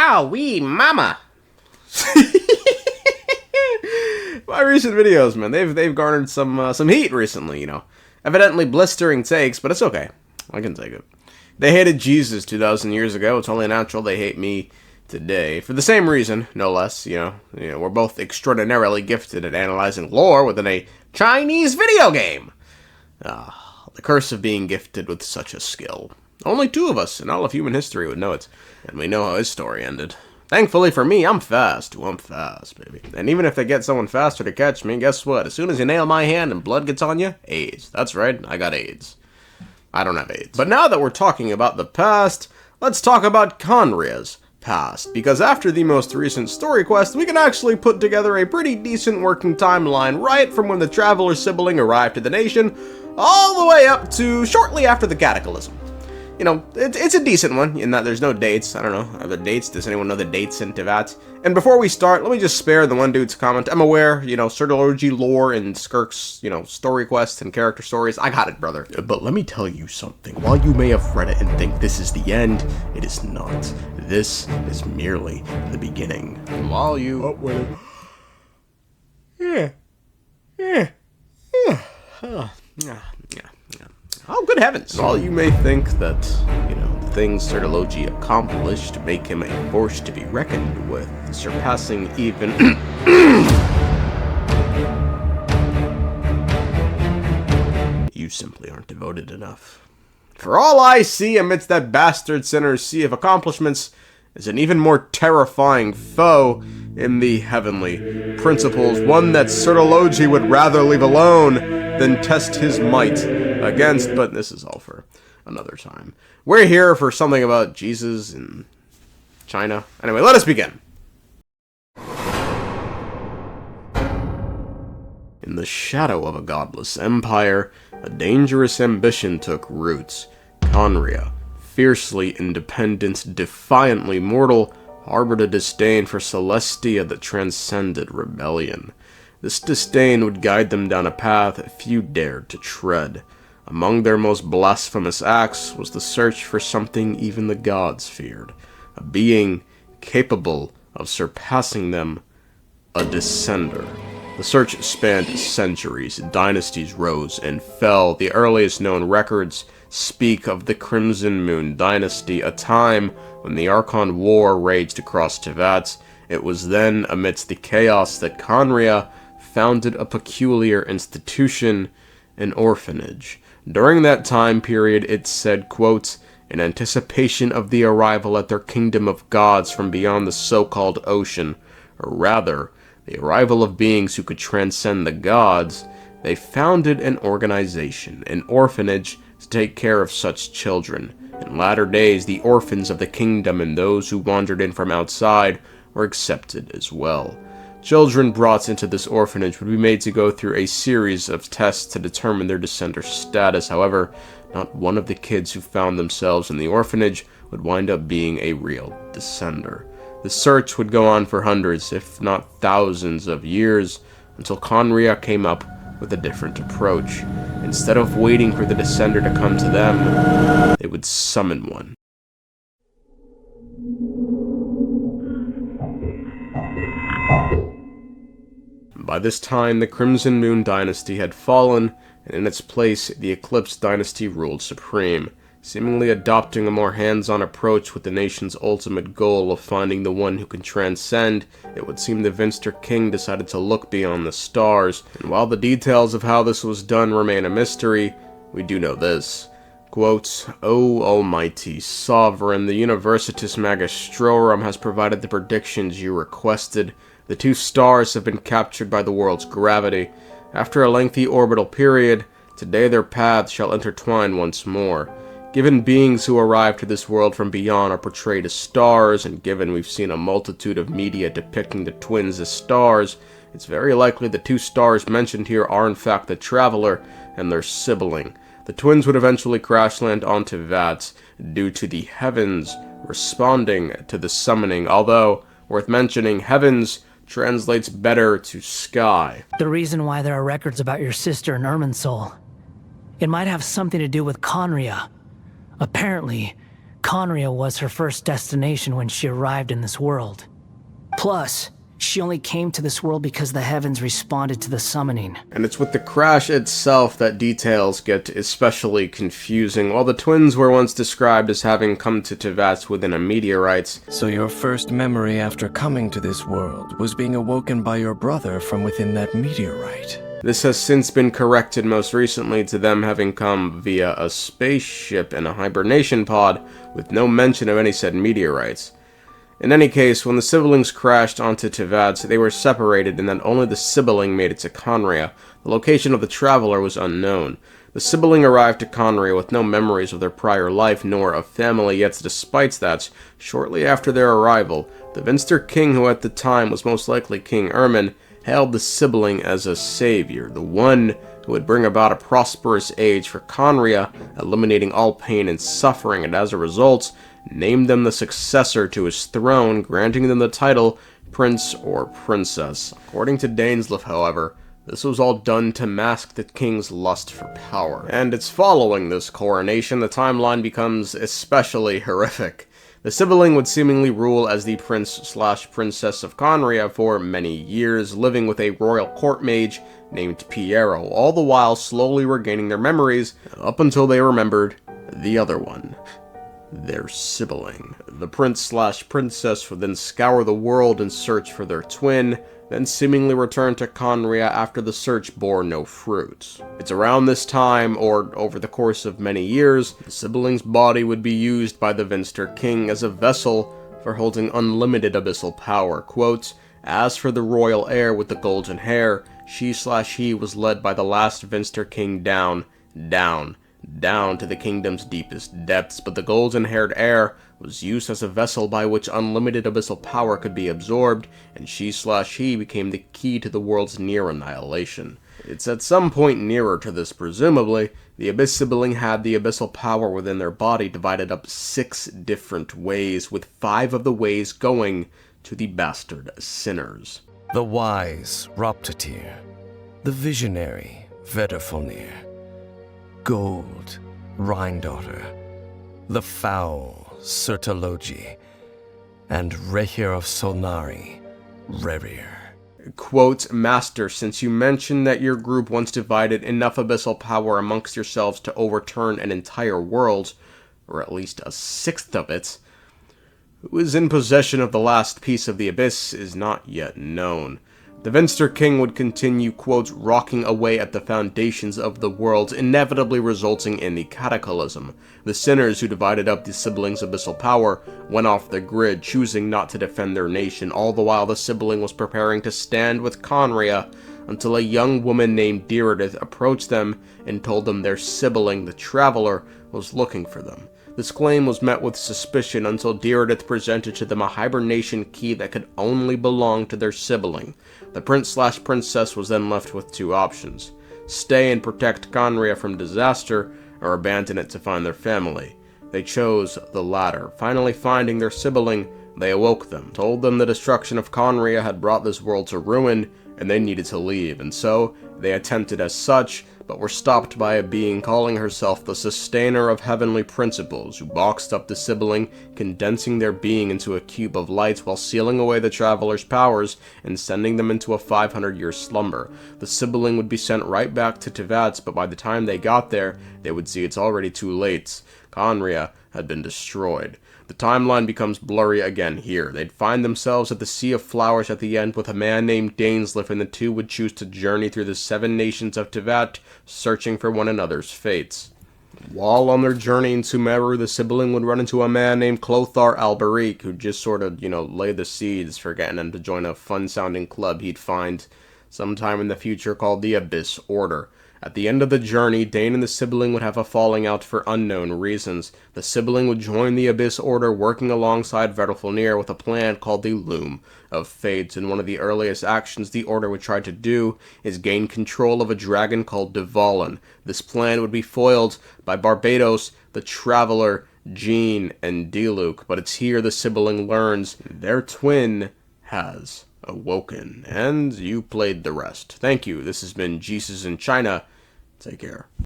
Ow, wee, mama. My recent videos, man, they've garnered some heat recently, you know. Evidently blistering takes, but it's okay. I can take it. They hated Jesus 2,000 years ago. It's only natural they hate me today. For the same reason, no less, you know, we're both extraordinarily gifted at analyzing lore within a Chinese video game. The curse of being gifted with such a skill. Only two of us in all of human history would know it, and we know how his story ended. Thankfully for me, I'm fast. Ooh, I'm fast, baby. And even if they get someone faster to catch me, guess what? As soon as you nail my hand and blood gets on you, AIDS. That's right, I got AIDS. I don't have AIDS. But now that we're talking about the past, let's talk about Khaenri'ah's past. Because after the most recent story quest, we can actually put together a pretty decent working timeline right from when the traveler Sibiling arrived to the nation, all the way up to shortly after the Cataclysm. You know, it's a decent one, in that there's no dates. I don't know, are there dates? Does anyone know the dates in Teyvat? And before we start, let me just spare the one dude's comment. I'm aware, you know, Suralogi lore and skirk's, you know, story quests and character stories. I got it, brother. But let me tell you something. While you may have read it and think this is the end, it is not. This is merely the beginning. While you... Oh, wait. Yeah. Oh, good heavens. While you may think that, you know, the things Surtalogi accomplished make him a force to be reckoned with, surpassing even... You simply aren't devoted enough. For all I see amidst that bastard sinner's sea of accomplishments is an even more terrifying foe in the heavenly principles, one that Suralogi would rather leave alone than test his might against, but this is all for another time. We're here for something about Jesus in China. Anyway, let us begin. In the shadow of a godless empire, a dangerous ambition took roots. Khaenri'ah, fiercely independent, defiantly mortal, harbored a disdain for Celestia that transcended rebellion. This disdain would guide them down a path few dared to tread. Among their most blasphemous acts was the search for something even the gods feared, a being capable of surpassing them, a descender. The search spanned centuries, dynasties rose and fell. The earliest known records speak of the Crimson Moon Dynasty, a time when the Archon War raged across Teyvat. It was then, amidst the chaos, that Khaenri'ah founded a peculiar institution, an orphanage. During that time period, it said, quote, in anticipation of the arrival at their kingdom of gods from beyond the so-called ocean, or rather, the arrival of beings who could transcend the gods, they founded an organization, an orphanage, to take care of such children. In latter days, the orphans of the kingdom and those who wandered in from outside were accepted as well. Children brought into this orphanage would be made to go through a series of tests to determine their descender status. However, not one of the kids who found themselves in the orphanage would wind up being a real descender. The search would go on for hundreds, if not thousands of years, until Khaenri'ah came up with a different approach. Instead of waiting for the descender to come to them, they would summon one. By this time, the Crimson Moon Dynasty had fallen, and in its place, the Eclipse Dynasty ruled supreme, seemingly adopting a more hands-on approach with the nation's ultimate goal of finding the one who can transcend. It would seem the Vinster King decided to look beyond the stars, and while the details of how this was done remain a mystery, we do know this. Quote, O Almighty Sovereign, the Universitas Magistrorum has provided the predictions you requested. The two stars have been captured by the world's gravity. After a lengthy orbital period, today their paths shall intertwine once more. Given beings who arrive to this world from beyond are portrayed as stars, and given we've seen a multitude of media depicting the twins as stars, it's very likely the two stars mentioned here are in fact the Traveler and their sibling. The twins would eventually crash land on Teyvat due to the heavens responding to the summoning, although, worth mentioning, heavens translates better to sky. The reason why there are records about your sister in Irminsul. It might have something to do with Khaenri'ah. Apparently, Khaenri'ah was her first destination when she arrived in this world. Plus, she only came to this world because the heavens responded to the summoning. And it's with the crash itself that details get especially confusing. While the twins were once described as having come to Teyvat within a meteorite. So your first memory after coming to this world was being awoken by your brother from within that meteorite. This has since been corrected most recently to them having come via a spaceship in a hibernation pod, with no mention of any said meteorites. In any case, when the Sibilings crashed onto Teyvat, they were separated and then only the Sibiling made it to Khaenri'ah. The location of the traveler was unknown. The Sibiling arrived to Khaenri'ah with no memories of their prior life nor of family, yet despite that, shortly after their arrival, the Vinster king, who at the time was most likely King Ermin, hailed the Sibiling as a savior, the one who would bring about a prosperous age for Khaenri'ah, eliminating all pain and suffering, and as a result, named them the successor to his throne, granting them the title Prince or Princess. According to Dainsleif, however, this was all done to mask the king's lust for power. And it's following this coronation the timeline becomes especially horrific. The Sibiling would seemingly rule as the Prince/Princess of Khaenri'ah for many years, living with a royal court mage named Piero, all the while slowly regaining their memories, up until they remembered the other one. Their sibling. The Prince/Princess would then scour the world in search for their twin, then seemingly return to Khaenri'ah after the search bore no fruit. It's around this time, or over the course of many years, the sibling's body would be used by the Vinster king as a vessel for holding unlimited abyssal power. Quote, "As for the royal heir with the golden hair, she/he was led by the last Vinster king down to the kingdom's deepest depths, but the golden-haired heir was used as a vessel by which unlimited abyssal power could be absorbed, and she/he became the key to the world's near annihilation." It's at some point nearer to this, presumably, the Abyss Sibling had the abyssal power within their body divided up 6 different ways, with 5 of the ways going to the bastard sinners. The wise Roptatir, the visionary Vedderfolnir, Gold, Rhindaughter, the foul Surtalogi, and Rehir of Solnari, Rerir. Quote, "Master, since you mentioned that your group once divided enough abyssal power amongst yourselves to overturn an entire world, or at least a sixth of it, who is in possession of the last piece of the abyss is not yet known. The Vinster king would continue, quote, rocking away at the foundations of the world, inevitably resulting in the cataclysm. The sinners who divided up the siblings' abyssal power went off the grid, choosing not to defend their nation, all the while the sibling was preparing to stand with Khaenri'ah, until a young woman named Direidyth approached them and told them their sibling, the Traveler, was looking for them. This claim was met with suspicion until Direidyth presented to them a hibernation key that could only belong to their sibling. The Prince/Princess was then left with 2 options: stay and protect Khaenri'ah from disaster, or abandon it to find their family. They chose the latter. Finally finding their sibling, they awoke them, told them the destruction of Khaenri'ah had brought this world to ruin, and they needed to leave, and so they attempted as such, but were stopped by a being calling herself the Sustainer of Heavenly Principles, who boxed up the sibling, condensing their being into a cube of light while sealing away the traveler's powers and sending them into a 500-year slumber. The sibling would be sent right back to Teyvat, but by the time they got there, they would see it's already too late. Khaenri'ah had been destroyed. The timeline becomes blurry again here. They'd find themselves at the Sea of Flowers at the end with a man named Dainsleif, and the two would choose to journey through the 7 nations of Teyvat, searching for one another's fates. While on their journey in Sumeru, the sibling would run into a man named Clothar Alberik, who just sort of, lay the seeds for getting him to join a fun-sounding club he'd find sometime in the future called the Abyss Order. At the end of the journey, Dain and the sibling would have a falling out for unknown reasons. The sibling would join the Abyss Order, working alongside Vedderfolnir with a plan called the Loom of Fates, and one of the earliest actions the Order would try to do is gain control of a dragon called Dvalin. This plan would be foiled by Barbatos, the Traveler, Jean, and Diluc, but it's here the sibling learns their twin has awoken, and you played the rest. Thank you. This has been Jesus in China. Take care.